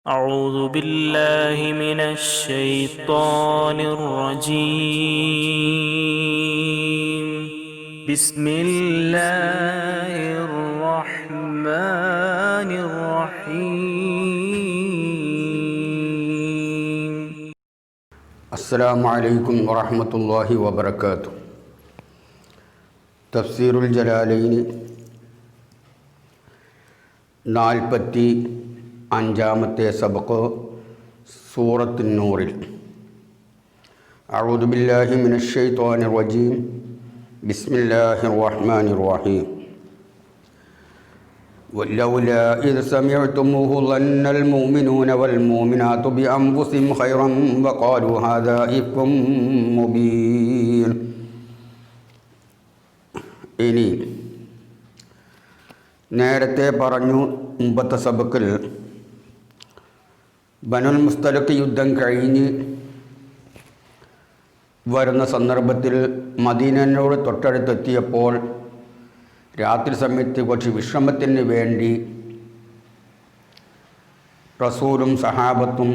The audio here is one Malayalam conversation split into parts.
أعوذ بالله من الشيطان الرجيم بسم الله الرحمن الرحيم السلام عليكم ورحمة الله وبركاته. تفسير الجلالين 45-ാമത്തെ സബഖ് സൂറത്തുൻ നൂറിൽ അഊദു ബില്ലാഹി മിനശ് ശൈത്വാനിർ റജീം ബിസ്മില്ലാഹിർ റഹ്മാനിർ റഹീം വലൗലാ ഇദ് സമഅ്തുമൂഹു ളന്നൽ മുഅ്മിനൂന വൽ മുഅ്മിനാതു ബിഅൻഫുസിഹിം ഖൈറൻ വഖാലൂ ഹാദാ ഇഫ്കും മുബീൻ. ഇനി നേരത്തെ പറഞ്ഞു മുമ്പത്തെ സബക്കിൽ ബനുൽ മുസ്തലഖ് യുദ്ധം കഴിഞ്ഞ് വരുന്ന സന്ദർഭത്തിൽ മദീനയോട് തൊട്ടടുത്തെത്തിയപ്പോൾ രാത്രി സമയത്ത് കുറച്ച് വിശ്രമത്തിന് വേണ്ടി റസൂലും സഹാബത്തും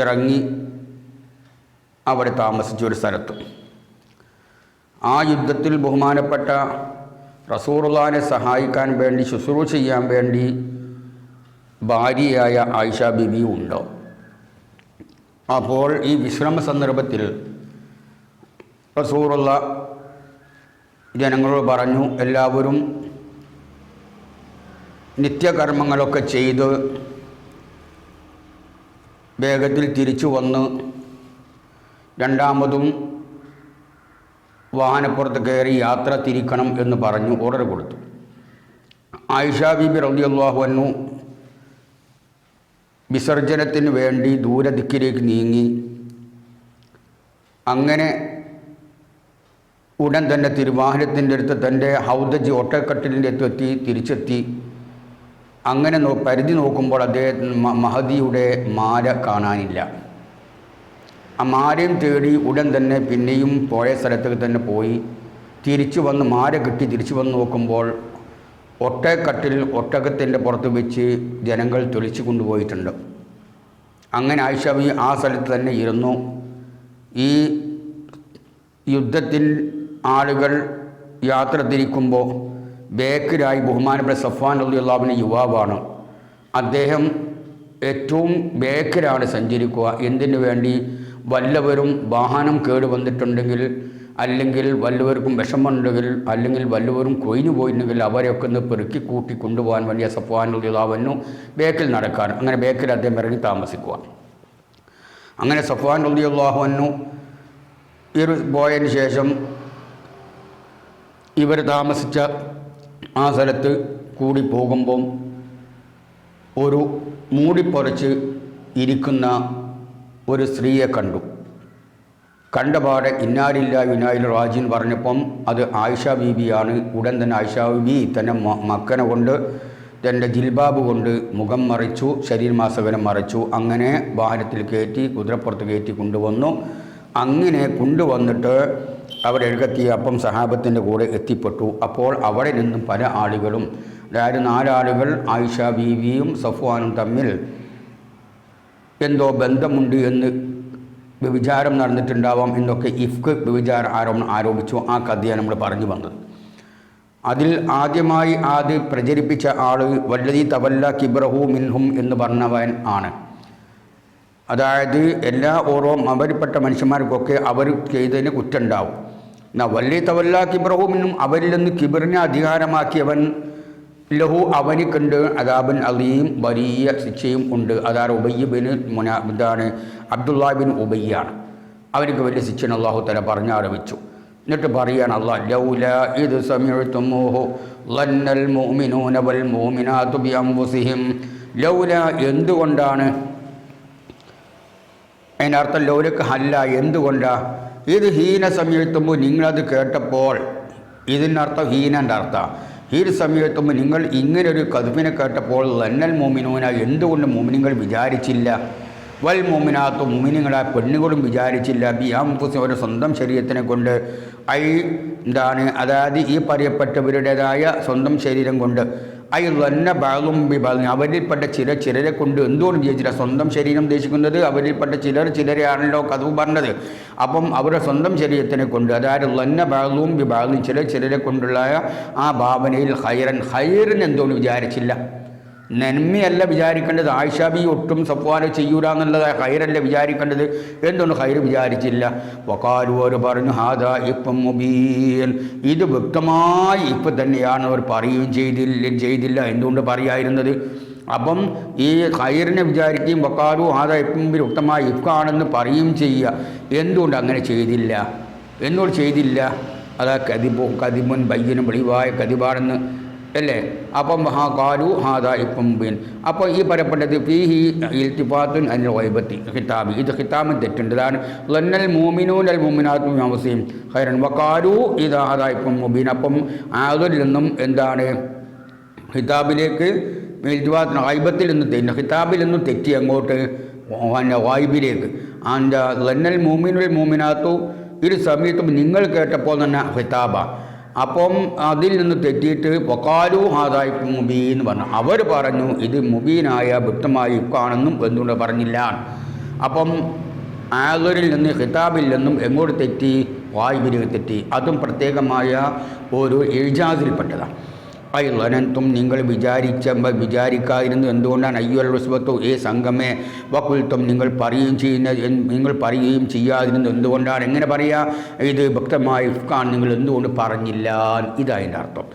ഇറങ്ങി അവിടെ താമസിച്ചൊരു സ്ഥലത്ത്. ആ യുദ്ധത്തിൽ ബഹുമാനപ്പെട്ട റസൂലുള്ളാഹിനെ സഹായിക്കാൻ വേണ്ടി ശുശ്രൂഷ ചെയ്യാൻ വേണ്ടി ഭാര്യയായ ആയിഷ ബീബി ഉണ്ട്. അപ്പോൾ ഈ വിശ്രമ സന്ദർഭത്തിൽ റസൂലുള്ളാഹി ജനങ്ങളോട് പറഞ്ഞു, എല്ലാവരും നിത്യകർമ്മങ്ങളൊക്കെ ചെയ്ത് വേഗത്തിൽ തിരിച്ചു വന്ന് രണ്ടാമതും വാഹനപ്പുറത്ത് കയറി യാത്ര തിരിക്കണം എന്ന് പറഞ്ഞു ഓർഡർ കൊടുത്തു. ആയിഷ ബീബി റളിയല്ലാഹു അൻഹു വിസർജനത്തിന് വേണ്ടി ദൂരദിക്കിലേക്ക് നീങ്ങി. അങ്ങനെ ഉടൻ തന്നെ തിരുവാഹനത്തിൻ്റെ അടുത്ത് തൻ്റെ ഹൗദജ് ഒട്ടക്കട്ടിലിൻ്റെ അടുത്തെത്തി തിരിച്ചെത്തി. അങ്ങനെ പരിധി നോക്കുമ്പോൾ അദ്ദേഹത്തിന് മഹദിയുടെ മാല കാണാനില്ല. ആ മാലയും തേടി ഉടൻ തന്നെ പിന്നെയും പോയ സ്ഥലത്തേക്ക് തന്നെ പോയി തിരിച്ചു വന്ന് മാല കിട്ടി തിരിച്ചു വന്ന് നോക്കുമ്പോൾ ഒട്ടകക്കട്ടിൽ ഒട്ടകത്തിൻ്റെ പുറത്ത് വെച്ച് ജനങ്ങൾ തൊലിച്ചു കൊണ്ടുപോയിട്ടുണ്ട്. അങ്ങനെ ആയിഷ ബീവി ആ സ്ഥലത്ത് തന്നെ ഇരുന്നു. ഈ യുദ്ധത്തിൽ ആളുകൾ യാത്ര തിരിക്കുമ്പോൾ ബേക്കിലായി ബഹുമാനപ്പെട്ട സഫ്വാൻ റളിയല്ലാഹു അൻഹു യുവാവാണ്. അദ്ദേഹം ഏറ്റവും ബേക്കിലാണ് സഞ്ചരിക്കുക. എന്തിനു വേണ്ടി? വല്ലവരും വാഹനം കേട് വന്നിട്ടുണ്ടെങ്കിൽ, അല്ലെങ്കിൽ വല്ലവർക്കും വിഷമമുണ്ടെങ്കിൽ, അല്ലെങ്കിൽ വല്ലവരും കൊയിഞ്ഞു പോയിട്ടുണ്ടെങ്കിൽ അവരെയൊക്കെ ഒന്ന് പെറുക്കി കൂട്ടി കൊണ്ടുപോകാൻ വേണ്ടിയ സഫ്വാൻ റളിയല്ലാഹു അൻഹു ബേക്കിൽ നടക്കാൻ. അങ്ങനെ ബേക്കിൽ അദ്ദേഹം ഇറങ്ങി താമസിക്കുക. അങ്ങനെ സഫ്വാൻ റളിയല്ലാഹു അൻഹു പോയതിന് ശേഷം ഇവർ താമസിച്ച ആ സ്ഥലത്ത് കൂടി പോകുമ്പം ഒരു മൂടിപ്പൊറച്ച് ഇരിക്കുന്ന ഒരു സ്ത്രീയെ കണ്ടു. കണ്ടപാടെ ഇന്നാലില്ലാഹി വ ഇന്നാ ഇലൈഹി റാജിഊൻ പറഞ്ഞപ്പം അത് ആയിഷ ബീബിയാണ്. ഉടൻ തന്നെ ആയിഷ ബീബി തന്നെ മക്കനെ കൊണ്ട് തൻ്റെ ജിൽബാബ് കൊണ്ട് മുഖം മറിച്ചു, ശരീരമാസകലം മറിച്ചു. അങ്ങനെ വാഹനത്തിൽ കയറ്റി കുതിരപ്പുറത്ത് കയറ്റി കൊണ്ടുവന്നു. അങ്ങനെ കൊണ്ടുവന്നിട്ട് അവിടെ എഴുകത്തി അപ്പം സഹാബത്തിൻ്റെ കൂടെ എത്തിപ്പെട്ടു. അപ്പോൾ അവിടെ നിന്നും പല ആളുകളും, അതായത് 4 ആളുകൾ ആയിഷ ബീവിയും സഫ്വാനും തമ്മിൽ എന്തോ ബന്ധമുണ്ട് എന്ന് വ്യഭിചാരം നടന്നിട്ടുണ്ടാവാം എന്നൊക്കെ ഇഫ്ക് വ്യഭിചാര ആരോപണം ആരോപിച്ചു. ആ കഥയാണ് നമ്മൾ പറഞ്ഞു വന്നത്. അതിൽ ആദ്യമായി പ്രചരിപ്പിച്ച ആൾ വല്ലദീ തവല്ല കിബ്റഹു മിൻഹും എന്ന് പറഞ്ഞവൻ ആണ്. അതായത് ഓരോ അവരിൽപ്പെട്ട മനുഷ്യന്മാർക്കൊക്കെ അവർ ചെയ്തതിന് കുറ്റുണ്ടാവും. എന്നാൽ വല്ലദീ തവല്ല കിബ്റഹു മിൻഹും അവരിൽ നിന്ന് കിബറിനെ അധികാരമാക്കിയവൻ ലഹു അവനിക്കുണ്ട് അദാബുൻ അലീം, വലിയ ശിക്ഷയും ഉണ്ട്. അതാണ് ഉബയ്യ് ബിൻ അബ്ദുല്ലാഹ് ബിൻ ഉബയ്യാണ്. അവർക്ക് വലിയ ശിക്ഷയാണ് അല്ലാഹു തആല പറഞ്ഞാരംഭിച്ചു. എന്നിട്ട് പറയാണ് അല്ലാഹ്, ലൗലാ ഇദ് സമഅ്തുമൂഹു ളന്നൽ മുഅ്മിനൂന വൽ മുഅ്മിനാതു ബിഅൻഫുസിഹിം. ലൗലാ എന്തുകൊണ്ടാണ്? അതിനർത്ഥം ലൗലക്ക് ഹല്ല എന്തുകൊണ്ടാ? ഇത് ഹീന സമയത്തുമ്പോൾ നിങ്ങളത് കേട്ടപ്പോൾ, ഇതിനർത്ഥം ഹീനൻ്റെ അർത്ഥം ഈ സമയത്തുമ്പോൾ നിങ്ങൾ ഇങ്ങനൊരു കദ്ഫിനെ കേട്ടപ്പോൾ ലന്നൽ മുഅ്മിനൂന എന്തുകൊണ്ട് മുഅ്മിനീങ്ങൾ വിചാരിച്ചില്ല, വൽ മുഅ്മിനാത്തു മുഅ്മിനീങ്ങളെ പെണ്ണുകളും വിചാരിച്ചില്ല, ബിഅൻഫുസിഹിം അവരുടെ സ്വന്തം ശരീരത്തിനെ കൊണ്ട്, അതായത് ഈ പറയപ്പെട്ടവരുടേതായ സ്വന്തം ശരീരം കൊണ്ട് അയ്യൊന്ന ബാളും ബിബാളും അവരിൽപ്പെട്ട ചിലരെ കൊണ്ട് എന്തുകൊണ്ട് വിചാരിച്ചില്ല സ്വന്തം ശരീരം ഉദ്ദേശിക്കുന്നത് അവരിൽപ്പെട്ട ചിലരെയാണല്ലോ കഥ പറഞ്ഞത്. അപ്പം അവരുടെ സ്വന്തം ശരീരത്തിനെ കൊണ്ട് അതായത് ലന്ന ബാളും ബിബാളും ചിലരെ കൊണ്ടുള്ള ആ ഭാവനയിൽ ഹൈറിന് എന്തുകൊണ്ട് വിചാരിച്ചില്ല. നന്മയല്ല വിചാരിക്കേണ്ടത്. ആയിഷാബി ഒട്ടും സഫ്വാന് ചെയ്യൂല എന്നുള്ളത് ഹൈറല്ല വിചാരിക്കേണ്ടത്. എന്തുകൊണ്ട് ഹൈർ വിചാരിച്ചില്ല? വഖാലു അവർ പറഞ്ഞു ഹാദാ ഇപ്പം മുബീൻ, ഇത് വ്യക്തമായി ഇപ്പം തന്നെയാണ്. അവർ പറയുകയും ചെയ്തില്ല. എന്തുകൊണ്ട് പറയായിരുന്നത്? അപ്പം ഈ ഹൈറിനെ വിചാരിക്കുകയും വഖാലു ഹാദാ ഇപ്പം വ്യക്തമായി ഇഫ്കാണെന്ന് പറയുകയും ചെയ്യുക. എന്തുകൊണ്ട് അങ്ങനെ ചെയ്തില്ല? എന്തുകൊണ്ട് ചെയ്തില്ല? അതാ കദിമുൻ ബയ്യനും വെളിവായ കദിബാണെന്ന് അല്ലേ? അപ്പം കാലു ഹാദാ ഇപ്പം മുബീൻ. അപ്പോൾ ഈ പറയപ്പെട്ടത് ഫീഹി ഇൽത്തിഫാത്തുൻ അനിൽ ഗൈബത്തി ഖിതാബി, ഇത് ഖിതാബ് തെറ്റുണ്ട്. ഇതാണ് ലന്നൽ മൂമിനൂൻ അൽ മൂമിനാത്തു യൗസിം ഖൈറൻ വഖാലു ഇദാ ഹാദാ ഇപ്പം മുബീൻ. അപ്പം അതിൽ നിന്നും എന്താണ് ഖിതാബിലേക്ക് ഇൽത്തിഫാത്ത് ഗൈബത്തിൽ നിന്ന് തെറ്റി, ഖിതാബിൽ നിന്നും തെറ്റി അങ്ങോട്ട് ഗൈബിലേക്ക്. ആൻഡ് ലന്നൽ മൂമിനുൽ മൂമിനാത്തു ഇത് സമയത്തും നിങ്ങൾ കേട്ടപ്പോൾ തന്നെ ഖിതാബ. അപ്പം അതിൽ നിന്ന് തെറ്റിയിട്ട് വഖാലു ഹാദാ ഇപ്പം മുബീൻ എന്ന് പറഞ്ഞു. അവർ പറഞ്ഞു ഇത് മുബീനായ വ്യക്തമായി കാണുന്നും എന്തുകൊണ്ട് പറഞ്ഞില്ല. അപ്പം ആദറിൽ നിന്ന് ഖിതാബിൽ നിന്നും എങ്ങോട്ട് തെറ്റി? വായ്ബിലേക്ക് തെറ്റി. അതും പ്രത്യേകമായ ഒരു ഇജാസിൽപ്പെട്ടതാണ്. അയ്യനന്തും നിങ്ങൾ വിചാരിക്കാതിരുന്നു. എന്തുകൊണ്ടാണ്? അയ്യുൽ ഉസ്ബത്തു ഏ സംഘമേ വഖുൽതും നിങ്ങൾ പറയുകയും ചെയ്യാതിരുന്നു. എന്തുകൊണ്ടാണ്? എങ്ങനെ പറയുക? ഇത് വ്യക്തമായി ഇഫ്കാൻ നിങ്ങൾ എന്തുകൊണ്ട് പറഞ്ഞില്ല? ഇതതിൻ്റെ അർത്ഥം.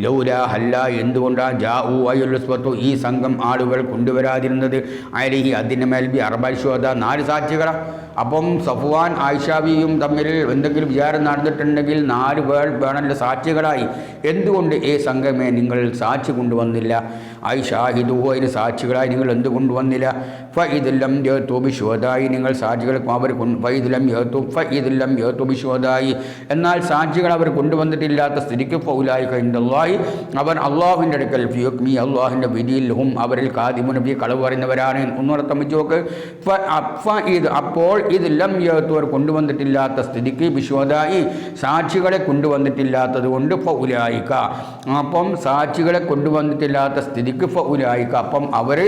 ലൗല ഹല്ല എന്തുകൊണ്ടാണ് ജാഊ അയ്യുൽ ഉസ്ബത്തു ഈ സംഘം ആളുകൾ കൊണ്ടുവരാതിരുന്നത്? അലൈഹി അതിൻ്റെ മേൽ ബി അർബഅ ശുഹദ 4 സാക്ഷികളാണ്. അപ്പം സഫ്വാൻ ആയിഷാബിയും തമ്മിൽ എന്തെങ്കിലും വിചാരം നടന്നിട്ടുണ്ടെങ്കിൽ 4 പേർ വേണമല്ലോ സാക്ഷികളായി. എന്തുകൊണ്ട് ഈ സംഘമേ നിങ്ങൾ സാക്ഷി കൊണ്ടുവന്നില്ല? ഐഷാഹിദു അതിന് സാക്ഷികളായി നിങ്ങൾ എന്ത് കൊണ്ടുവന്നില്ല? ഫഇദുല്ലം യഅ്തു ശുഹദായി നിങ്ങൾ സാക്ഷികളെ അവർ ഫഇദുല്ലം യഅ്തു ബിശുഹദായി എന്നാൽ സാക്ഷികൾ അവർ കൊണ്ടുവന്നിട്ടില്ലാത്ത സ്ഥിതിക്ക് ഫൗലായിക ഇൻദല്ലാഹി അവൻ അള്ളാഹുവിൻ്റെ അടുക്കൽ ഫി ഹുക്മി അള്ളാഹുവിൻ്റെ വിധിയിൽ ഹും അവരിൽ കാദിമുൻ ഫി കളവ് പറയുന്നവരാണ്. ഒന്നുകൂടെ തമ്മിച്ച് നോക്ക്. അപ്പോൾ ഇത് ലം യഅ്തു അവർ കൊണ്ടുവന്നിട്ടില്ലാത്ത സ്ഥിതിക്ക് ബിശുഹദായി സാക്ഷികളെ കൊണ്ടുവന്നിട്ടില്ലാത്തത് കൊണ്ട് ഫൗലായിക അപ്പം സാക്ഷികളെ കൊണ്ടുവന്നിട്ടില്ലാത്ത സ്ഥിതിക്ക് ഫൗലായിക അപ്പം അവർ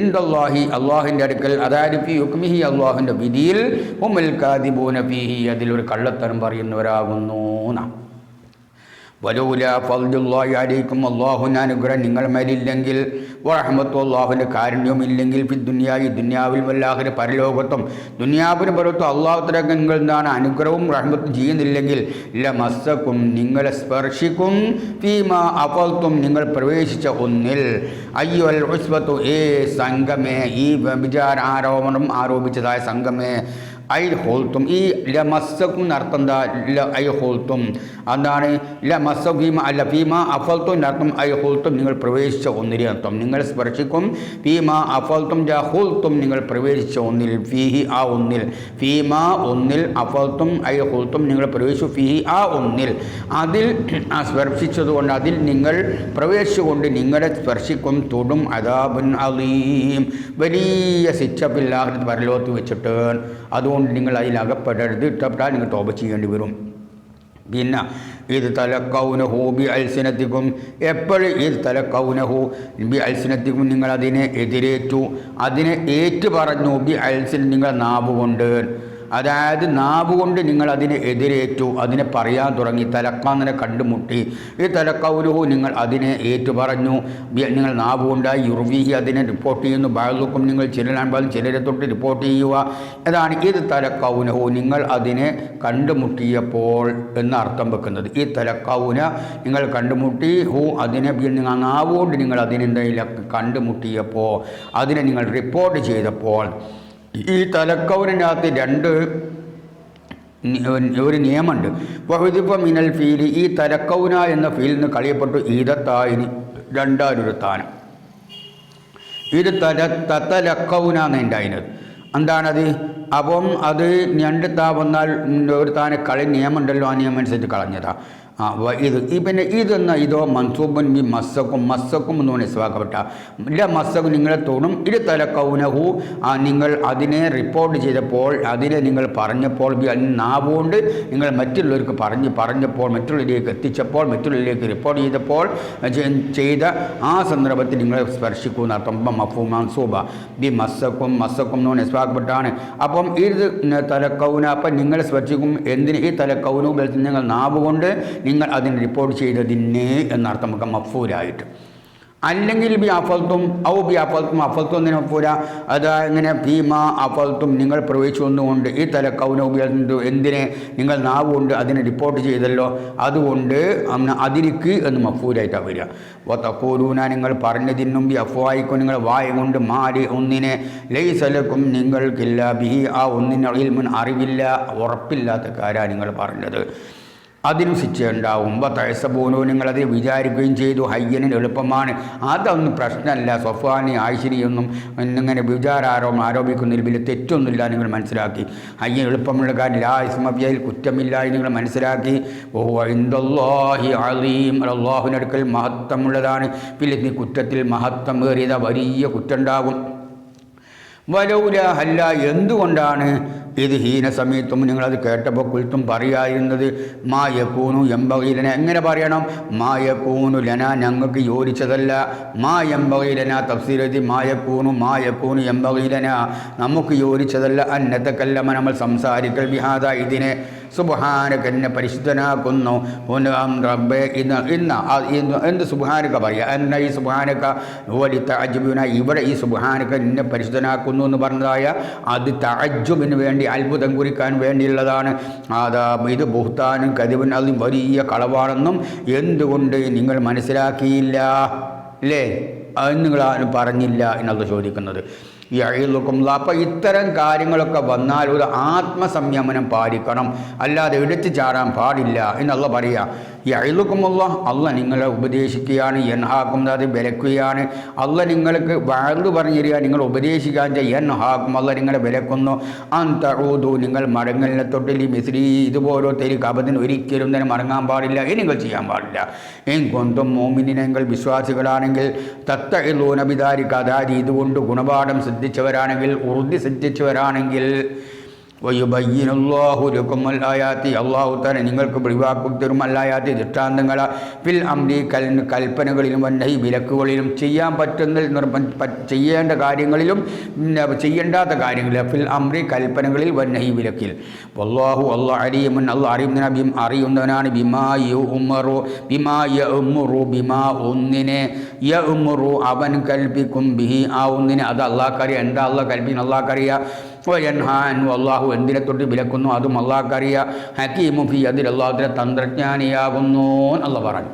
ഇൻദല്ലാഹി അള്ളാഹുവിൻ്റെ അടുക്കൽ അതായത് ഫി ഹുക്മിഹി അള്ളാഹുവിൻ്റെ വിധിയിൽ ഹുമുൽ കാദിബൂന ഫീഹി അതിലൊരു കള്ളത്തരം പറയുന്നവരാകുന്നു. വലൗല ഫദ്ലുല്ലാഹി അലൈക്കും അല്ലാഹുവിൻ്റെ അനുഗ്രഹം നിങ്ങൾ മേലില്ലെങ്കിൽ വറഹ്മത്തു അല്ലാഹുവിൻ്റെ കാരുണ്യമില്ലെങ്കിൽ ഫി ദുനിയായി ദുനിയാവിൽ വല്ലാഹിര പരലോകത്തും ദുനിയാവിന് പുറത്തും അള്ളാഹുത്തരക്ക് നിങ്ങൾ എന്താണ് അനുഗ്രഹവും റഹ്മത്തും ചെയ്യുന്നില്ലെങ്കിൽ ലമസ്സക്കും നിങ്ങളെ സ്പർശിക്കും ഫീമാ അഫൽത്തും നിങ്ങൾ പ്രവേശിച്ച ഒന്നിൽ അയ്യുൽ ഉസ്ബത്തു ഏ സംഘമേ ഈ വ്യഭിചാര ആരോപണം ആരോപിച്ചതായ സംഘമേ ഐ ഹോൾത്തും ഈ ലമസ്സക്കും എന്നർത്ഥം എന്താ? ഐ ഹോൾത്തും എന്താണ്? ലമസ്സ ഭീമ അല്ല ഭീമ അഫൽത്തും അർത്ഥം ഐ ഹോൾത്തും നിങ്ങൾ പ്രവേശിച്ച ഒന്നിലെ അർത്ഥം നിങ്ങൾ സ്പർശിക്കും. ഭീമ അഫൽത്തും ഹോൾത്തും നിങ്ങൾ പ്രവേശിച്ച ഒന്നിൽ ഫീഹി ആ ഒന്നിൽ ഭീമ ഒന്നിൽ അഫൽത്തും ഐ ഹോൾത്തും നിങ്ങൾ പ്രവേശിച്ചു ഫീഹി ആ ഒന്നിൽ അതിൽ സ്പർശിച്ചതുകൊണ്ട് അതിൽ നിങ്ങൾ പ്രവേശിച്ചുകൊണ്ട് നിങ്ങളെ സ്പർശിക്കും തൊടും അദാബുൻ അലീം വലിയ ശിക്ഷ ബില്ലാഹിറത്ത് പരലോകത്ത് വെച്ചിട്ട്. അതുകൊണ്ട് നിങ്ങൾ അതിൽ അകപ്പെടരുത്. ഇഷ്ടപ്പെട്ടാൽ നിങ്ങൾ തൗബ ചെയ്യേണ്ടി വരും. പിന്നെ ഇത് തലക്കൗനഹു ബി അൽസിനത്തിക്കും എപ്പോഴും ഇത് തലക്കൗനഹു ബി അൽസിനത്തിക്കും നിങ്ങൾ അതിനെ എതിരേറ്റു അതിനെ ഏറ്റു പറഞ്ഞു. ബി അൽസിൻ നിങ്ങൾ നാവുകൊണ്ട് അതായത് നാവുകൊണ്ട് നിങ്ങൾ അതിനെ എതിരേറ്റു അതിനെ പറയാൻ തുടങ്ങി. തലക്കാന്നിനെ കണ്ടുമുട്ടി. ഈ തലക്കൗലുഹു നിങ്ങൾ അതിനെ ഏറ്റുപറഞ്ഞു. നിങ്ങൾ നാവുകൊണ്ടായി യുർവീഹി അതിനെ റിപ്പോർട്ട് ചെയ്യുന്നു. ബാലുക്കും നിങ്ങൾ ചിലരാൻ ചിലരെ തൊട്ട് റിപ്പോർട്ട് ചെയ്യുക. അതാണ് ഇത് തലക്കൗനഹു നിങ്ങൾ അതിനെ കണ്ടുമുട്ടിയപ്പോൾ എന്ന് അർത്ഥം വെക്കുന്നത്. ഈ തലക്കൗന നിങ്ങൾ കണ്ടുമുട്ടി ഹു അതിനെ നിങ്ങൾ നാവുകൊണ്ട് നിങ്ങൾ അതിനെന്തെങ്കിലും കണ്ടുമുട്ടിയപ്പോൾ അതിനെ നിങ്ങൾ റിപ്പോർട്ട് ചെയ്തപ്പോൾ. ഈ തലക്കൗനകത്ത് ഒരു നിയമമുണ്ട്. വഹുദിഫ മിനൽ ഫീലി ഈ തലക്കൗന എന്ന ഫീലിൽ നിന്ന് കളിയപ്പെട്ടു ഈദത്തായിന് 2 സ്ഥാനം. ഇത് തലക്കൗന എന്നുണ്ടായിരുന്നത് എന്താണത്? അപ്പം അത് 2 വന്നാൽ ഒരു താനെ കളി നിയമമുണ്ടല്ലോ ആ നിയമം അനുസരിച്ച് കളഞ്ഞതാണ്. ഇത് പിന്നെ ഇതെന്ന ഇതോ മൻസൂബൻ ബി മസ്സക്കും എന്ന് പറഞ്ഞ ഇസ്വാക്കപ്പെട്ട ഇല്ല മസ്സക്കും നിങ്ങളെ തോന്നും ഇത് തലക്കൗനഹു നിങ്ങൾ അതിനെ റിപ്പോർട്ട് ചെയ്തപ്പോൾ അതിനെ നിങ്ങൾ പറഞ്ഞപ്പോൾ നാവുകൊണ്ട് നിങ്ങൾ മറ്റുള്ളവർക്ക് പറഞ്ഞപ്പോൾ മറ്റുള്ളവരിലേക്ക് എത്തിച്ചപ്പോൾ മറ്റുള്ളവരിലേക്ക് റിപ്പോർട്ട് ചെയ്തപ്പോൾ ചെയ്ത ആ സന്ദർഭത്തിൽ നിങ്ങളെ സ്പർശിക്കുന്ന അർത്ഥം മഫൂം മൻസൂബ ബി മസ്സക്കും എന്ന് പറഞ്ഞ ഇസ്വാക്കപ്പെട്ടാണ്. അപ്പം ഇത് തലക്കൗന അപ്പം നിങ്ങൾ സ്പർശിക്കും എന്തിന് ഈ തലക്കൗനു നിങ്ങൾ നാവ് കൊണ്ട് നിങ്ങൾ അതിന് റിപ്പോർട്ട് ചെയ്തതിന് എന്നർത്ഥം നമുക്ക് മഫൂലായിട്ട്. അല്ലെങ്കിൽ ബി അഫൽത്തും ബി അഫൽത്തും എന്നതിന് മഫൂല അതാ ഇങ്ങനെ ഭീമ അഫൽത്തും നിങ്ങൾ പ്രവേശിച്ചു വന്നുകൊണ്ട് ഈ തലക്കൗന ഉപയോഗിച്ചു എന്തിനെ നിങ്ങൾ നാവ് കൊണ്ട് അതിനെ റിപ്പോർട്ട് ചെയ്തല്ലോ അതുകൊണ്ട് അതിരിക്ക് എന്ന് മഫൂലായിട്ടാണ് വരിക. തക്കൂലൂന നിങ്ങൾ പറഞ്ഞതിനും ബി അഫ്വായിക്കും നിങ്ങൾ വായ കൊണ്ട് മാറി ഒന്നിനെ ലൈസലക്കും നിങ്ങൾക്കില്ല ബിഹി ആ ഒന്നിന് ഇൽമുൻ അറിവില്ല ഉറപ്പില്ലാത്ത കാര്യമാണ് നിങ്ങൾ പറഞ്ഞത് അതിനും ശിക്ഷ ഉണ്ടാവും. തഴസബൂനോ നിങ്ങളത് വിചാരിക്കുകയും ചെയ്തു ഹയ്യനിന് എളുപ്പമാണ് അതൊന്നും പ്രശ്നമല്ല. സൊഫാനി ആയിഷിനിയൊന്നും ഇങ്ങനെ ആരോപിക്കുന്നതിൽ വലിയ തെറ്റൊന്നുമില്ല നിങ്ങൾ മനസ്സിലാക്കി. ഹയ്യൻ എളുപ്പമുള്ള കാര്യം ലാ ഇസ്മഫിയയിൽ കുറ്റമില്ല നിങ്ങൾ മനസ്സിലാക്കി. ഇന്ദല്ലാഹി അലീം അല്ലാഹുവിനടുക്കൽ മഹത്വമുള്ളതാണ്. പിന്നെ നീ കുറ്റത്തിൽ മഹത്വം ഏറിയത വലിയ കുറ്റുണ്ടാകും. വലൗല അല്ല എന്തുകൊണ്ടാണ് ഇത് ഹീന സമയത്തും നിങ്ങളത് കേട്ടപ്പോൾ കുൽത്തും പറയായിരുന്നത് മാ യകൂനു എംബഗീലന എങ്ങനെ പറയണം മാ യകൂനു ലന ഞങ്ങൾക്ക് യോജിച്ചതല്ല മാ എംബഗീലന തഫ്സീരതി മാ യകൂനു എംബഗീലന നമുക്ക് യോജിച്ചതല്ല അന്നതകല്ലമ നമ്മൾ സംസാരിക്കൽ ബിഹാദ ഇതിനെ സുബ്ഹാനക എന്നെ പരിശുദ്ധനാക്കുന്നു റബ്ബേ എന്ത് സുബ്ഹാനക പറയുക എന്ന ഈ സുബ്ഹാനക വലി തഅജ്ജുബിന ഇവിടെ ഈ സുബ്ഹാനക എന്നെ പരിശുദ്ധനാക്കുന്നു എന്ന് പറഞ്ഞതായ അത് തഅജ്ജുബിന് വേണ്ടി അത്ഭുതം കുറിക്കാൻ വേണ്ടിയുള്ളതാണ്. അതാ ഇത് ബുഹ്താനും കദിബുൻ അതും വലിയ കളവാണെന്നും എന്തുകൊണ്ട് നിങ്ങൾ മനസ്സിലാക്കിയില്ല അല്ലേ അത് നിങ്ങളാരും പറഞ്ഞില്ല എന്നുള്ള ചോദിക്കുന്നത്. അപ്പം ഇത്തരം കാര്യങ്ങളൊക്കെ വന്നാൽ ഒരു ആത്മസംയമനം പാലിക്കണം, അല്ലാതെ എടുത്തു ചാടാൻ പാടില്ല എന്നുള്ള പറയുക. ഈ അയലുക്കുമുള്ള അള്ള നിങ്ങളെ ഉപദേശിക്കുകയാണ്, എൻഹാക്കും അത് വിലക്കുകയാണ്. അള്ള നിങ്ങൾക്ക് വാഴ്ന്നു പറഞ്ഞു തരിക, നിങ്ങൾ ഉപദേശിക്കാൻ എൻഹാക്കും അള്ള നിങ്ങളെ വിലക്കുന്നു. അന്തഊദു നിങ്ങൾ മടങ്ങലിനെ തൊട്ടിൽ മിസ്രി ഇതുപോലത്തെ കപത്തിന് ഒരിക്കലും തന്നെ മടങ്ങാൻ പാടില്ല, നിങ്ങൾ ചെയ്യാൻ പാടില്ല. എങ്കൊന്തും മോമിനിനെങ്കിൽ വിശ്വാസികളാണെങ്കിൽ തത്തഇലൂന ബിദാലിക അതായത് ഇതുകൊണ്ട് ഗുണപാഠം സിദ്ധിച്ചവരാണെങ്കിൽ ഉറുദി സിദ്ധിച്ചവരാണെങ്കിൽ വയുബയ്യിനുല്ലാഹു ലക്കുമുൽ ആയാത്തി അല്ലാഹു തആല നിങ്ങൾക്ക് വെളിവാക്കി തരും അല്ലായാത്തി ദൃഷ്ടാന്തങ്ങൾ ഫിൽ അംരി കൽപ്പനകളിലും വന്നഹി വിലക്കുകളിലും ചെയ്യാൻ പറ്റുന്ന ചെയ്യേണ്ട കാര്യങ്ങളിലും ചെയ്യേണ്ടാത്ത കാര്യങ്ങളിലും ഫിൽ അംരി കൽപ്പനകളിൽ വന്നഹി വിലക്കിൽ വല്ലാഹു അല്ലാഹു അലീമുൻ അല്ലാഹു അറിയുന്നവനാണ് ബിമാ യഉമുറു ബിമാ ഒന്നിനെ യഉമുറു അവൻ കൽപ്പിക്കും ബിഹി ആ ഒന്നിനെ അത് അല്ലാഹുക്കറിയാം. എന്താ അല്ലാഹു കൽപ്പിക്കുന്ന അല്ലാഹുക്കറിയാം. അള്ളാഹു എന്തിനെ തൊട്ട് വിലക്കുന്നു അതും അള്ളാഹ്ക്കറിയാം. ഹക്കീമു ഫി അതിൽ അള്ളാഹുവിൻ്റെ തന്ത്രജ്ഞാനിയാകുന്നു അല്ല പറഞ്ഞു.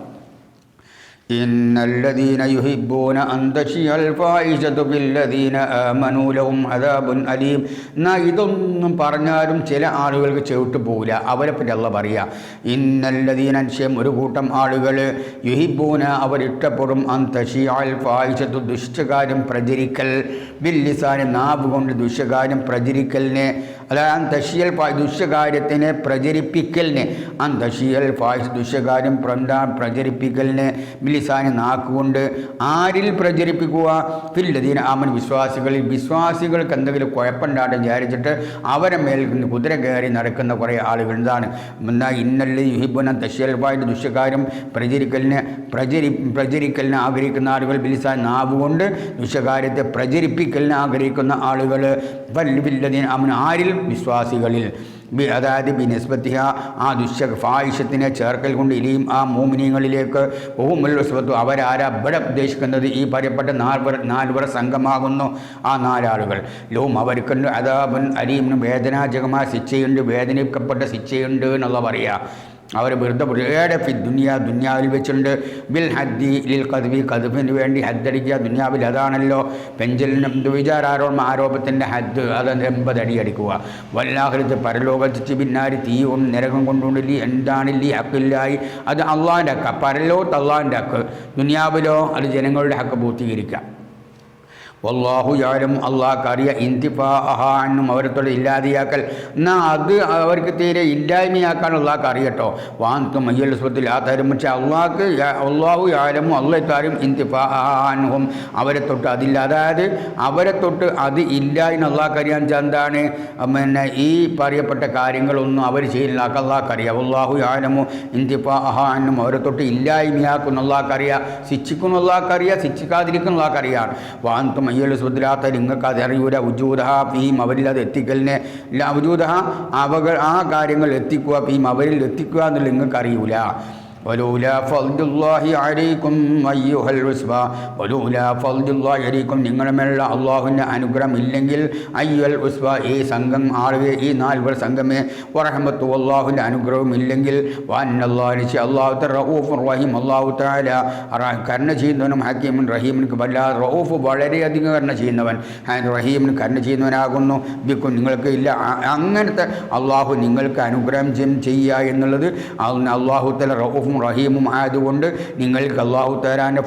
ഇന്നല്ലദീന യുഹിബ്ബൂന അൻ തശിയൽ ഫായിശതു ബില്ലദീന ആമനൂ ലഹും അദാബുൻ അലീം. എന്നാ ഇതൊന്നും പറഞ്ഞാലും ചില ആളുകൾക്ക് ചെവിട്ട് പോവില്ല, അവരെ പറ്റി അല്ല പറയുക. ഇന്നല്ലദീന നിശ്ചയം ഒരു കൂട്ടം ആളുകൾ യുഹിബ്ബൂന അവർ ഇഷ്ടപ്പെടും അൻ തശിയൽ ഫായിശതു ദുഷ്ടകാര്യം പ്രചരിക്കൽ ബില്ലിസാന് നാവ് കൊണ്ട് ദുഷ്ടകാര്യം പ്രചരിക്കലിനെ അതായത് അൻ തശിയൽ ദുഷ്ടകാര്യത്തിനെ പ്രചരിപ്പിക്കലിനെ അൻ തശിയൽ ഫായിശ ദുഷ്ടകാര്യം പ്രചരിപ്പിക്കലിനെ ലിസാന് നാക്കുകൊണ്ട് ആരിൽ പ്രചരിപ്പിക്കുക ഫില്ലദീന ആമൻ വിശ്വാസികൾക്ക് എന്തെങ്കിലും കുഴപ്പമുണ്ടാകും വിചാരിച്ചിട്ട് അവരെ മേൽ കുതിര കയറി നടക്കുന്ന കുറേ ആളുകൾ എന്താണ് എന്നാൽ ഇന്നല്ലേ യുഹിബുന തശ്യൽവായിട്ട് ദുഷ്യകാര്യം പ്രചരിക്കലിന് ആഗ്രഹിക്കുന്ന ആളുകൾ ബിലിസാൻ നാവുകൊണ്ട് ദുഷ്യകാര്യത്തെ പ്രചരിപ്പിക്കലിന് ആഗ്രഹിക്കുന്ന ആളുകൾ ഫില്ലദീന ആമൻ ആരിൽ വിശ്വാസികളിൽ അതായത് ബിനിസ്ബത്തിഹ ആ ഫായിഷത്തിനെ ചേർക്കൽ കൊണ്ട് ഇനിയും ആ മോമിനിയങ്ങളിലേക്ക് ബഹുമുല്ലസ്ബത്തു അവരാരാ ഇവിടെ ഉദ്ദേശിക്കുന്നത് ഈ പറയപ്പെട്ട നാലുപേർ സംഘമാകുന്നു. ആ നാലാളുകൾ ലോം അവർക്കുണ്ട് അദാബുൻ അലീമിന് വേദനാജകമായ ശിക്ഷയുണ്ട്, വേദനിക്കപ്പെട്ട ശിക്ഷയുണ്ട് എന്നുള്ള പറയുക. അവർ വെറുതെ ഫി ദുനിയാവിൽ വെച്ചിട്ടുണ്ട് ബിൽ ഹദ്ദി ലിൽ കദ്ഫിന് വേണ്ടി ഹദ്ദടിക്കുക. ദുനിയാവിൽ അതാണല്ലോ പെഞ്ചലിനും ആരോപത്തിൻ്റെ ഹദ്ദ് അത് 80 അടി അടിക്കുക. വല്ലാഹലത്ത് പരലോകത്ത് പിന്നാരി തീ കൊണ്ട് നരകം കൊണ്ടുകൊണ്ടില്ല എന്താണില്ല ഹക്കില്ലായി അത് അള്ളാഹിൻ്റെ ഹക്ക്. പരലോകത്ത് അള്ളാഹിൻ്റെ ഹക്ക്, ദുനിയാവിലോ അത് ജനങ്ങളുടെ ഹക്ക് പൂർത്തീകരിക്കുക. വല്ലാഹു യഅലം അള്ളാഹ്ക്കറിയ ഇന്തിഫാഅഹാനും അവരത്തോട് ഇല്ലാതെയാക്കൽ എന്നാൽ അത് അവർക്ക് തീരെ ഇല്ലായ്മയാക്കാൻ അള്ളാഹ്ക്ക് അറിയട്ടോ വാന്തും മയ്യൽ സ്വത്തിൽ ആ തരും പക്ഷേ അള്ളാഹു യഅലമു അള്ളാഹ്ക്കാരും ഇന്തിഫാഅഹാനും അവരെ തൊട്ട് അതില്ല അതായത് അവരെ തൊട്ട് അത് ഇല്ല എന്ന് അള്ളാഹ്ക്കറിയാൻ എന്താണ് പിന്നെ ഈ പറയപ്പെട്ട കാര്യങ്ങളൊന്നും അവർ ചെയ്യുന്നില്ല അള്ളാഹ്ക്കറിയാം വല്ലാഹു യഅലമു ഇന്തിഫാഅഹാനും അവരെ തൊട്ട് ഇല്ലായ്മയാക്കുന്ന അള്ളാഹ്ക്കറിയാം ശിക്ഷിക്കുന്ന അള്ളാഹ്ക്കറിയാം ശിക്ഷിക്കാതിരിക്കുന്ന അള്ളാഹ്ക്കറിയാം വാന്തും മയ്യൽ സ്വത്തിലാത്ത നിങ്ങൾക്ക് അത് അറിയൂല ഉജൂദഹ ഫീം അവരിൽ അത് എത്തിക്കലിനെ ഉജൂദഹ ആ കാര്യങ്ങൾ എത്തിക്കുക ഫീം അവരിൽ എത്തിക്കുക എന്നുള്ളത് നിങ്ങൾക്ക് അറിയൂല വലൂലാ ഫദ്ലുല്ലാഹി അലൈക്കും അയ്യുഹൽ ഉസ്ബ വലൂലാ ഫദ്ലുല്ലാഹി അലൈക്കും നിങ്ങളുടെ മേലുള്ള അള്ളാഹുവിൻ്റെ അനുഗ്രഹം ഇല്ലെങ്കിൽ അയ്യുഹൽ ഉസ്ബ ഈ സംഘം ആളുകൾ ഈ 4 സംഘമേ വറഹ്മത്തു അള്ളാഹുവിൻ്റെ അനുഗ്രഹവും ഇല്ലെങ്കിൽ വന്നല്ലാഹി അള്ളാഹു റഊഫുർ റഹീം അള്ളാഹു തആല കരുണ ചെയ്യുന്നവനും ഹക്കീമുൻ റഹീമിന് വല്ലാതെ റഊഫ് വളരെയധികം കരുണ ചെയ്യുന്നവൻ റഹീമിന് കരുണ ചെയ്യുന്നവനാകുന്നു ബിക്കും നിങ്ങൾക്ക് ഇല്ല അങ്ങനത്തെ അള്ളാഹു നിങ്ങൾക്ക് അനുഗ്രഹം ചെയ്യുക എന്നുള്ളത് അള്ളാഹു തആല റഊഫ് റഹീമും ആയതുകൊണ്ട് നിങ്ങൾക്ക് അള്ളാഹു തആലാന്റെ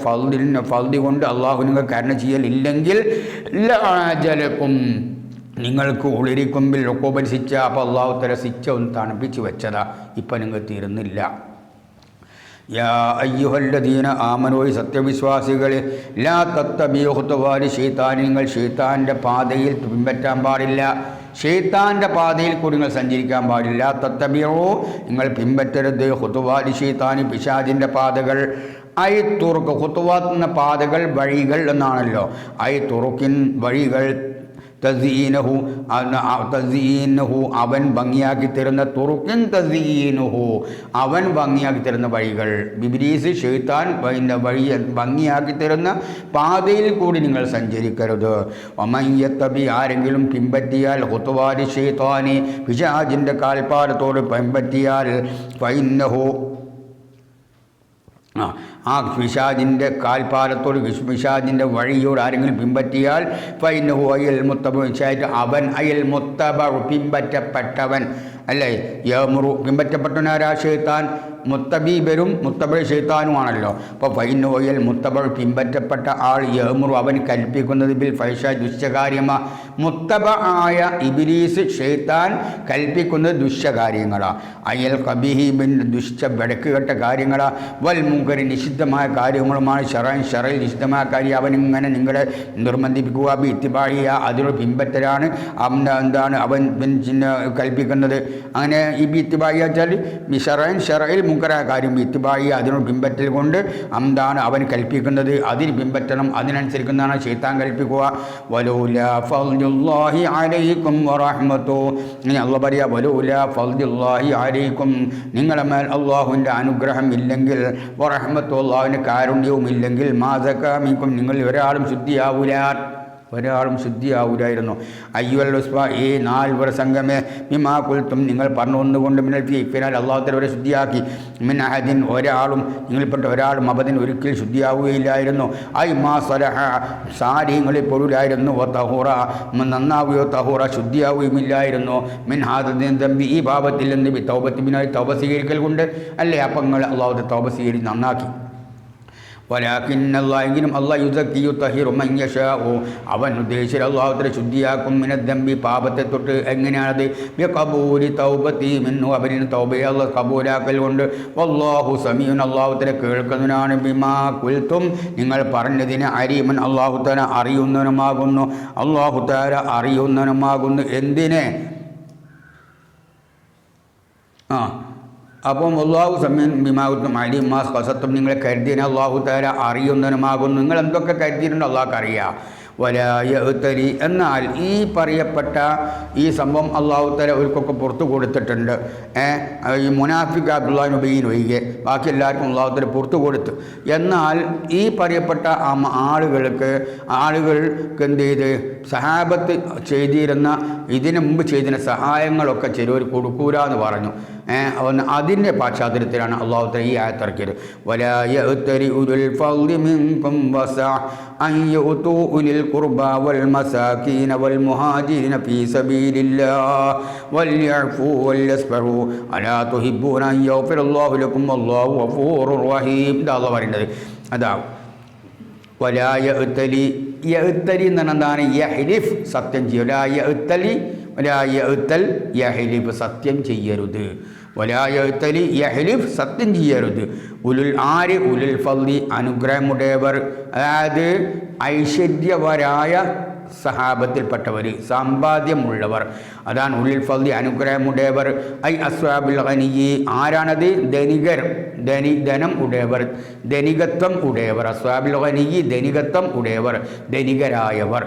ഫദ്ലി കൊണ്ട് അള്ളാഹു നിങ്ങൾ കരുണ ചെയ്യലില്ലെങ്കിൽ ലഅജലക്കും നിങ്ങൾക്ക് ഉളിരിക്കുമ്പിൽ ഒക്കോബൻ ശിക്ഷ അപ്പോൾ അള്ളാഹു തആല ശിക്ഷ ഒന്ന് തണുപ്പിച്ച് വെച്ചതാ ഇപ്പം നിങ്ങൾ തീരുന്നില്ല യാ അയ്യുഹല്ലദീന ആമനൂ സത്യവിശ്വാസികളെ ലാ തത്തബിഉ ഖുതുവാതി ശൈത്താൻ നിങ്ങൾ ശൈത്താൻ്റെ പാതയിൽ പിൻപറ്റാൻ പാടില്ല ഷെയ്ത്താൻ്റെ പാതയിൽ കൂടി നിങ്ങൾ സഞ്ചരിക്കാൻ പാടില്ല തത്തബിഉ നിങ്ങൾ പിൻപറ്റരുത് ഖുതുവാതി ശൈത്താനി പിശാചിൻ്റെ പാതകൾ ഐ തുറുക്ക് ഖുതുവാത്ത് എന്ന പാതകൾ വഴികൾ എന്നാണല്ലോ ഐ തുറുക്കിൻ വഴികൾ തസീനഹു അവൻ ഭംഗിയാക്കി തരുന്ന തുറുക്കിൻ തസീനുഹു അവൻ ഭംഗിയാക്കി തരുന്ന വഴികൾ ഇബ്ലീസ് ശൈത്താൻ വഴി ഭംഗിയാക്കി തരുന്ന പാതയിൽ കൂടി നിങ്ങൾ സഞ്ചരിക്കരുത് വമയ്യത്തബി ആരെങ്കിലും പിൻപറ്റിയാൽ ഖുതുവാതി ശൈത്താനി പിശാചിൻ്റെ കാൽപ്പാദത്തോട് പിൻപറ്റിയാൽ ഫഇന്നഹു ആ പിശാചിൻ്റെ കാൽപ്പാലത്തോട് പിശാചിൻ്റെ വഴിയോട് ആരെങ്കിലും പിൻപറ്റിയാൽ ഫൈനഹു അയൽ മുത്തബ അവൻ അയൽ മുത്തബ പിൻപറ്റപ്പെട്ടവൻ അല്ലേ യമുറു പിൻപറ്റപ്പെട്ടവനാരാ ഷെയ്ത്താൻ മുത്തബീബരും മുത്തബ ഷെയ്ത്താനുമാണല്ലോ അപ്പോൾ ഫൈനു അയൽ മുത്തബ പിൻപറ്റപ്പെട്ട ആൾ യമുറു അവൻ കൽപ്പിക്കുന്നത് ബിൽ ഫൈഷ ദുശ്ചകാര്യമാ മുത്തബ ആയ ഇബ്ലീസ് ഷെയ്ത്താൻ കൽപ്പിക്കുന്നത് ദുശ്ചകാര്യങ്ങളാണ് അയൽ കബീഹി ബിൻ വെടക്ക് കെട്ട കാര്യങ്ങളാണ് വൽ മുങ്കരി നിഷിദ്ധമായ കാര്യങ്ങളുമാണ് ഷറയിൽ നിഷിദ്ധമായ കാര്യം അവനിങ്ങനെ നിങ്ങളെ നിർബന്ധിപ്പിക്കുക ഇത്തിബാഴിയ അതിനോട് പിൻപറ്റലാണ് എന്താണ് അവൻ കൽപ്പിക്കുന്നത് അങ്ങനെ ഈ ഇത്തിബാഴി വെച്ചാൽ ഷറയിൽ മുങ്കരായ കാര്യം ഇത്തിബാഴി അതിനോട് പിൻപറ്റൽ കൊണ്ട് എന്താണ് അവൻ കൽപ്പിക്കുന്നത് അതിന് പിൻപറ്റണം അതിനനുസരിക്കുന്നതാണ് ശൈത്താൻ കൽപ്പിക്കുക വലൂലാ ഫദ്ലുല്ലാഹി അലൈക്കും വറഹ്മത്തുഹു ഇനി അല്ലാഹു പറയാ വലൂലാ ഫദ്ലുല്ലാഹി അലൈക്കും നിങ്ങളുടെ മേൽ അള്ളാഹുവിൻ്റെ അനുഗ്രഹം ഇല്ലെങ്കിൽ വറഹ്മത്തുഹു അള്ളാഹുവിൻ്റെ കാരുണ്യവും ഇല്ലെങ്കിൽ മാ സകാ മിൻകും നിങ്ങൾ ഒരാളും ശുദ്ധിയാവൂലായിരുന്നു അയ്യുൽ ഉസ്ബ ഈ 4 സംഘമേ മിമാ കുൽത്തും നിങ്ങൾ പറഞ്ഞു ഒന്നുകൊണ്ട് മിനൽ ഫിനാൽ അള്ളാഹുത്തആല അവരെ ശുദ്ധിയാക്കി മിൻ അഹദിൻ ഒരാളും നിങ്ങളിൽപ്പെട്ട ഒരാളും അബദിൻ ഒരിക്കലും ശുദ്ധിയാവുകയില്ലായിരുന്നു ഐ മാ സലഹ സാരിങ്ങളിൽ പൊരുലായിരുന്നു തഹൂറ നന്നാവുകയോ തഹൂറ ശുദ്ധിയാവുകയുമില്ലായിരുന്നു മിൻ ഹാദിൻ ദംബി ഈ പാപത്തിൽ നിന്ന് തൗബത്തിനായി തൗബ സ്വീകരിക്കൽ കൊണ്ട് അല്ലേ അപ്പം നിങ്ങൾ അള്ളാഹുവിൻ്റെ തൗബ സ്വീകരിച്ച് നന്നാക്കി വലാകിന്ന അല്ലാഹെങ്കിലും അല്ലാഹു യുസക്കിയു തഹിറു മൻ യശാഉ അവൻ ഉദ്ദേശിച്ച അല്ലാഹുവിനെ ശുദ്ധിയാക്കും മിനദ്ദംബി പാപത്തെ തൊട്ട് എങ്ങനെയാണത് ബിഖബൂലി തൗബതി മിൻഹു അവരിന് തൗബയെ അല്ലാഹു കബൂലാക്കൽ കൊണ്ട് വല്ലാഹു സമീഉൻ അല്ലാഹുവിനെ കേൾക്കുന്നവനാണ് ബിമാ കുൽതും നിങ്ങൾ പറഞ്ഞതിനെ അരീമൻ അല്ലാഹു തആല അറിയുന്നവനുമാകുന്നു അല്ലാഹു തആല അറിയുന്നവനുമാകുന്നു എന്തിനെ അപ്പം അള്ളാഹു സമീൻ ബിമാകുത്തും അലീം മാസ് കസത്തും നിങ്ങളെ കരുതിയതിനെ അള്ളാഹു തആല അറിയുന്നവനുമാകുന്നു നിങ്ങൾ എന്തൊക്കെ കരുതിയിട്ടുണ്ടോ അള്ളാഹ്ക്ക് അറിയാം വലായത്തരി എന്നാൽ ഈ പറയപ്പെട്ട ഈ സംഭവം അള്ളാഹു തആല അവർക്കൊക്കെ പുറത്തു കൊടുത്തിട്ടുണ്ട് ഈ മുനാഫിഖ് അബ്ദുല്ലാഹിബ്നു ഉബൈയിൻ ഒഴികെ ബാക്കി എല്ലാവർക്കും അള്ളാഹു തആല പുറത്തു കൊടുത്തു എന്നാൽ ഈ പറയപ്പെട്ട ആളുകൾക്ക് എന്ത് ചെയ്ത് സഹാബത്ത് ചെയ്തിരുന്ന ഇതിനു മുമ്പ് ചെയ്തിരുന്ന സഹായങ്ങളൊക്കെ ചിലവർ കൊടുക്കൂലെന്ന് പറഞ്ഞു അതിൻ്റെ പശ്ചാത്തലത്തിലാണ് അള്ളാഹു തആല ഈ ആയത്തിറക്കിയത് വലായത്തരി ഉലുൽ ഫദ്ലി മിൻകും വസഅ അൻ യുതു ഉലിൽ ഖുർബാ വൽ മസാകീന വൽ മുഹാജിരിന ഫീ സബീലില്ലാഹ് വൽയഅഫു വൽയസ്ഫഹു അലാ തുഹിബ്ബൂന അൻ യഗ്ഫിറല്ലാഹു ലക്കും വല്ലാഹു ഗഫൂറുർ റഹീം. ഇതാ അള്ളാഹു പറയുന്നത്. അതാ വലായത്തലി യഅ്തലി എന്ന് പറഞ്ഞാൽ എന്താണ്? യഹ്ലിഫ്, സത്യം ചെയ്യും. ലാ യഅ്തലി വലാ യഅ്തൽ യഹ്ലിഫ്, സത്യം ചെയ്യരുത്. വലാ യഅ്തലി യഹ്ലിഫ്, സത്യം ചെയ്യരുത്. ഉലുൽ ഫദ്ലി, അനുഗ്രഹമുടേവർ, അതായത് ഐശ്വര്യവരായ സഹാബത്തിൽപ്പെട്ടവർ, സമ്പാദ്യമുള്ളവർ, അതാണ് ഉലുൽ ഫദ്ലി, അനുഗ്രഹമുടേവർ. ഐ അസ്വാബുൽ ഗനിയ്യി, ആരാണത്? ധനികർ, ധനം ഉടയവർ, ധനികത്വം ഉടയവർ. അസ്വാബുൽ ഗനിയ്യി, ധനികത്വം ഉടയവർ, ധനികരായവർ.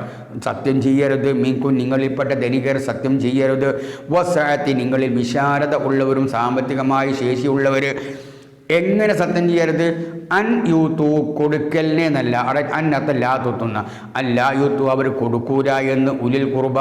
സത്യം ചെയ്യരുത്. മിൻകും, നിങ്ങളിൽപ്പെട്ട ധനികർ സത്യം ചെയ്യരുത്. വസഅത്തി, നിങ്ങളിൽ വിശാലത ഉള്ളവരും സാമ്പത്തികമായി ശേഷിയുള്ളവർ. എങ്ങനെ സത്യം ചെയ്യരുത്? അൻ യൂത്തു, കൊടുക്കലിനെ എന്നല്ല, അന്നത്തല്ലാ തൊത്തുന്ന, അല്ലാ യൂത്തു, അവർ കൊടുക്കൂല എന്ന്. ഉലിൽ കുർബ,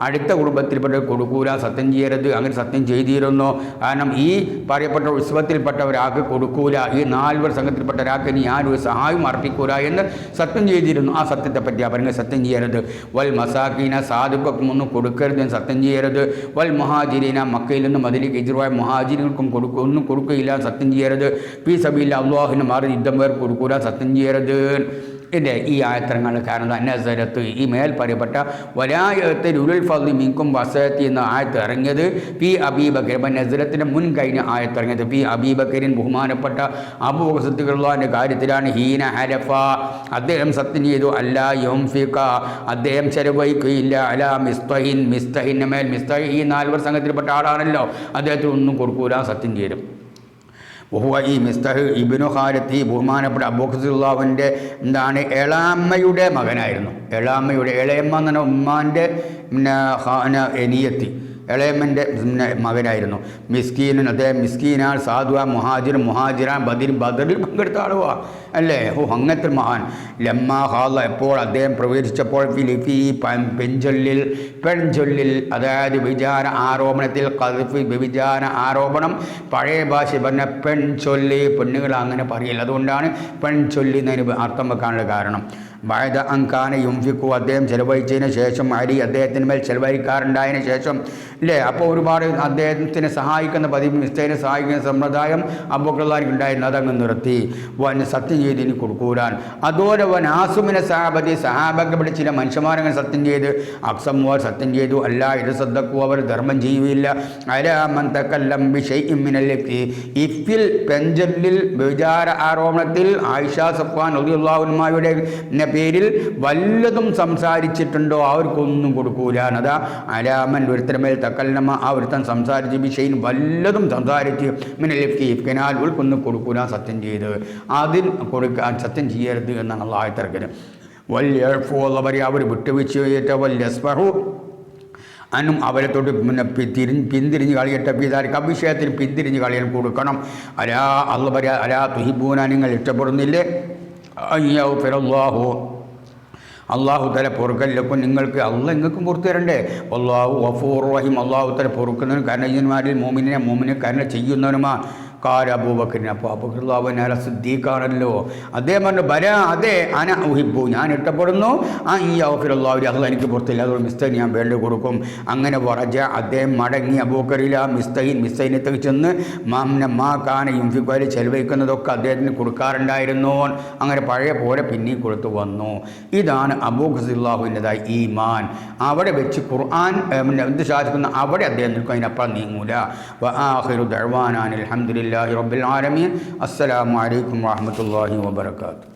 അടുത്ത കുടുംബത്തിൽപ്പെട്ട കൊടുക്കൂല, സത്യം ചെയ്യരുത്. അങ്ങനെ സത്യം ചെയ്തിരുന്നു. കാരണം ഈ പറയപ്പെട്ട ഉത്സവത്തിൽപ്പെട്ട ഒരാൾക്ക് കൊടുക്കൂല, ഈ 4 സംഘത്തിൽപ്പെട്ട ഒരാൾക്ക് ഇനി ആരും സഹായം അർപ്പിക്കൂല എന്ന് സത്യം ചെയ്തിരുന്നു. ആ സത്യത്തെപ്പറ്റി അവർ സത്യം ചെയ്യരുത്. വൽ മസാക്കീന, സാധുക്കൾക്കും ഒന്നും കൊടുക്കരുത് എന്ന് സത്യം ചെയ്യരുത്. വൽ മുഹാജിരീന, മക്കയിൽ നിന്നും അതിലേക്ക് എതിരായ മുഹാജിരികൾക്കും ഒന്നും കൊടുക്കുകയില്ല സത്യം ചെയ്യരുത്. ഫീ സബീലില്ലാഹ്, അല്ലാഹുവിന് മാറി യുദ്ധം പേർ കൊടുക്കൂല സത്യം ചെയ്യരുത്. ഇതിൻ്റെ ഈ ആയത്തരങ്ങളുടെ കാരണം നസറത്ത്, ഈ മേൽ പറയപ്പെട്ട വലായത്ത് ഉലുൽ ഫദ്ലി മിൻകും വസഅത്തി എന്ന ആയത്ത് ഇറങ്ങിയത് പി അബീബക്കർ. അപ്പം നസറത്തിൻ്റെ മുൻ കഴിഞ്ഞ ആയത്ത് ഇറങ്ങിയത് പി അബീബക്കരിൻ, ബഹുമാനപ്പെട്ട അബൂബക്കർ സിദ്ദീഖുള്ളാഹിൻ്റെ കാര്യത്തിലാണ്. ഹീന ഹലഫ, അദ്ദേഹം സത്യം ചെയ്തു. അല്ലാ യുൻഫിഖ, അദ്ദേഹം ചെലവഴിക്കുകയില്ല. അലാ മിസ്തഹിൻ, മിസ്തഹിൻ്റെ മേൽ. മിസ്തഹി ഈ 4 സംഘത്തിൽപ്പെട്ട ആളാണല്ലോ, അദ്ദേഹത്തിന് ഒന്നും കൊടുക്കൂല സത്യം ചെയ്യും. വഹുവ, ഈ മിസ്തഹ് ഇബ്നു ഖാരിത്ത്, ബഹുമാനപ്പെട്ട അബൂബക്കർ റളിയല്ലാഹുവിൻ്റെ എന്താണ് എളാമ്മയുടെ മകനായിരുന്നു. എളാമ്മയുടെ, ഇളയമ്മ എന്ന് പറഞ്ഞാൽ ഉമ്മാൻ്റെ എനിയത്തി, ഇളയമ്മൻ്റെ മകനായിരുന്നു. മിസ്കീനൻ, അദ്ദേഹം മിസ്കീനാൻ. സാധുവ, മുഹാജിറാൻ, ബദറിൽ പങ്കെടുത്ത ആളുവാ അല്ലേ. അങ്ങനത്തെ മഹാൻ. ലമ്മ ഹാല, എപ്പോൾ അദ്ദേഹം പ്രവേശിച്ചപ്പോൾ ഫിലിഫി, പെൺചൊല്ലിൽ, അതായത് വിചാര ആരോപണത്തിൽ, ഖദ്ഫ്, വ്യഭിചാര ആരോപണം. പഴയ ഭാഷ പറഞ്ഞ പെൺചൊല്ലി, പെണ്ണുകൾ അങ്ങനെ പറയില്ല, അതുകൊണ്ടാണ് പെൺചൊല്ലി എന്നതിന് അർത്ഥം വെക്കാനുള്ള കാരണം. ബഅദ അൻകാന യുൻഫിഖു, അദ്ദേഹം ചെലവഴിച്ചതിന് ശേഷം, അരി അദ്ദേഹത്തിന് മേൽ ചെലവഴിക്കാറുണ്ടായതിനു ശേഷം അല്ലേ. അപ്പോൾ ഒരുപാട് അദ്ദേഹത്തിനെ സഹായിക്കുന്ന പതിവ്, മിസ്തഹിനെ സഹായിക്കുന്ന സമ്പ്രദായം അബൂബക്കർ ഉണ്ടായിരുന്നു, അതങ്ങ് നിർത്തി. സത്യം ചെയ്ത് ഇനി കൊടുക്കൂലാൻ. അതോടെ വനാസുമിനെ സഹാബത്തി, സഹാബക്കപ്പെട്ട ചില മനുഷ്യന്മാരങ്ങനെ സത്യം ചെയ്ത്, അക്സമുവാർ സത്യം ചെയ്തു. അല്ല ഇത് സദ്ദഖു, അവർ ധർമ്മം ചെയ്യുകയില്ല. അലാമൻ തകല്ലം ബിശൈഇൻ മിനൽ ഇഫ്ഇൽ, പെൺചൊല്ലിൽ, വിചാര ആരോപണത്തിൽ ആയിഷ സഫ്വാൻ റളിയല്ലാഹു അൻഹയുടെ പേരിൽ വല്ലതും സംസാരിച്ചിട്ടുണ്ടോ അവർക്കൊന്നും കൊടുക്കൂലാൻ. അതാ അലാമൻ, ഒരുത്തരമേൽ തക്കല്ലമ, ആ ഒരുത്തൻ സംസാരിച്ച് ബിശൈൻ, വല്ലതും സംസാരിച്ച് മിനൽ ഇഫ്കിനാൽ ഉൾക്കൊന്നും കൊടുക്കൂലാൻ സത്യം ചെയ്ത്. അതിൽ കൊടുക്കാൻ സത്യം ചെയ്യരുത് എന്നാണ് അല്ലാഹു തആല. വല്യഫു, അവർ വിട്ടുവീഴ്ച ചെയ്യട്ടെ. വല്യസ്ഫഹു അന്നും അവരെ തൊട്ട് പിന്തിരിഞ്ഞ് കളിയട്ടെ. പിതാർക്ക് അഭിഷേകത്തിന് പിന്തിരിഞ്ഞ് കളിയാൻ കൊടുക്കണം. അലാ, അല്ല പറയാ, അലാ തുഹിബൂന, നിങ്ങൾ ഇഷ്ടപ്പെടുന്നില്ലേ? അള്ളാഹു തല പൊറുക്കല്ലക്കും, നിങ്ങൾക്ക് നിങ്ങൾക്കും പുറത്തു തരണ്ടേ. അള്ളാഹു ഗഫൂർ റഹീം, അള്ളാഹു തല പൊറുക്കുന്നവനും കരുണജന്മാരിൽ മോമിനെ കരുണ ചെയ്യുന്നവനുമാ. കാല അബൂബക്കറിന്, അപ്പോൾ അബൂബക്കർ അല സിദ്ദീഖാണല്ലോ. അദ്ദേഹം പറഞ്ഞു ബല, അതെ, അന ഉഹിബു, ഞാൻ ഇഷ്ടപ്പെടുന്നു. ഈ ഔഫിറുല്ലാഹു, അള്ളാഹ് എനിക്ക് പുറത്തില്ല, അതുകൊണ്ട് മിസ്തഹിൻ ഞാൻ വേണ്ടി കൊടുക്കും. അങ്ങനെ വറജ, അദ്ദേഹം മടങ്ങി. അബൂബക്കറിൽ ആ മിസ്തഹിനത്തേക്ക് ചെന്ന് മാ കാന യുൻഫിഖു, ചെലവഴിക്കുന്നതൊക്കെ അദ്ദേഹത്തിന് കൊടുക്കാറുണ്ടായിരുന്നു. അങ്ങനെ പഴയ പോലെ പിന്നെയും കൊടുത്തു വന്നു. ഇതാണ് അബൂബക്കർ റളിയല്ലാഹുവിൻ്റെതായ ഈമാൻ. അവിടെ വെച്ച് ഖുർആൻ എന്ത് സാധിക്കുന്ന അവിടെ അദ്ദേഹം നിൽക്കും, അതിനപ്പുറം നീങ്ങൂല. വആഖിറു ദഅ്വാനാ അൽഹംദുലില്ലാഹി റബ്ബിൽ ആലമീൻ. അസ്സലാമു അലൈക്കും വറഹ്മത്തുള്ളാഹി വബറകാതുഹു.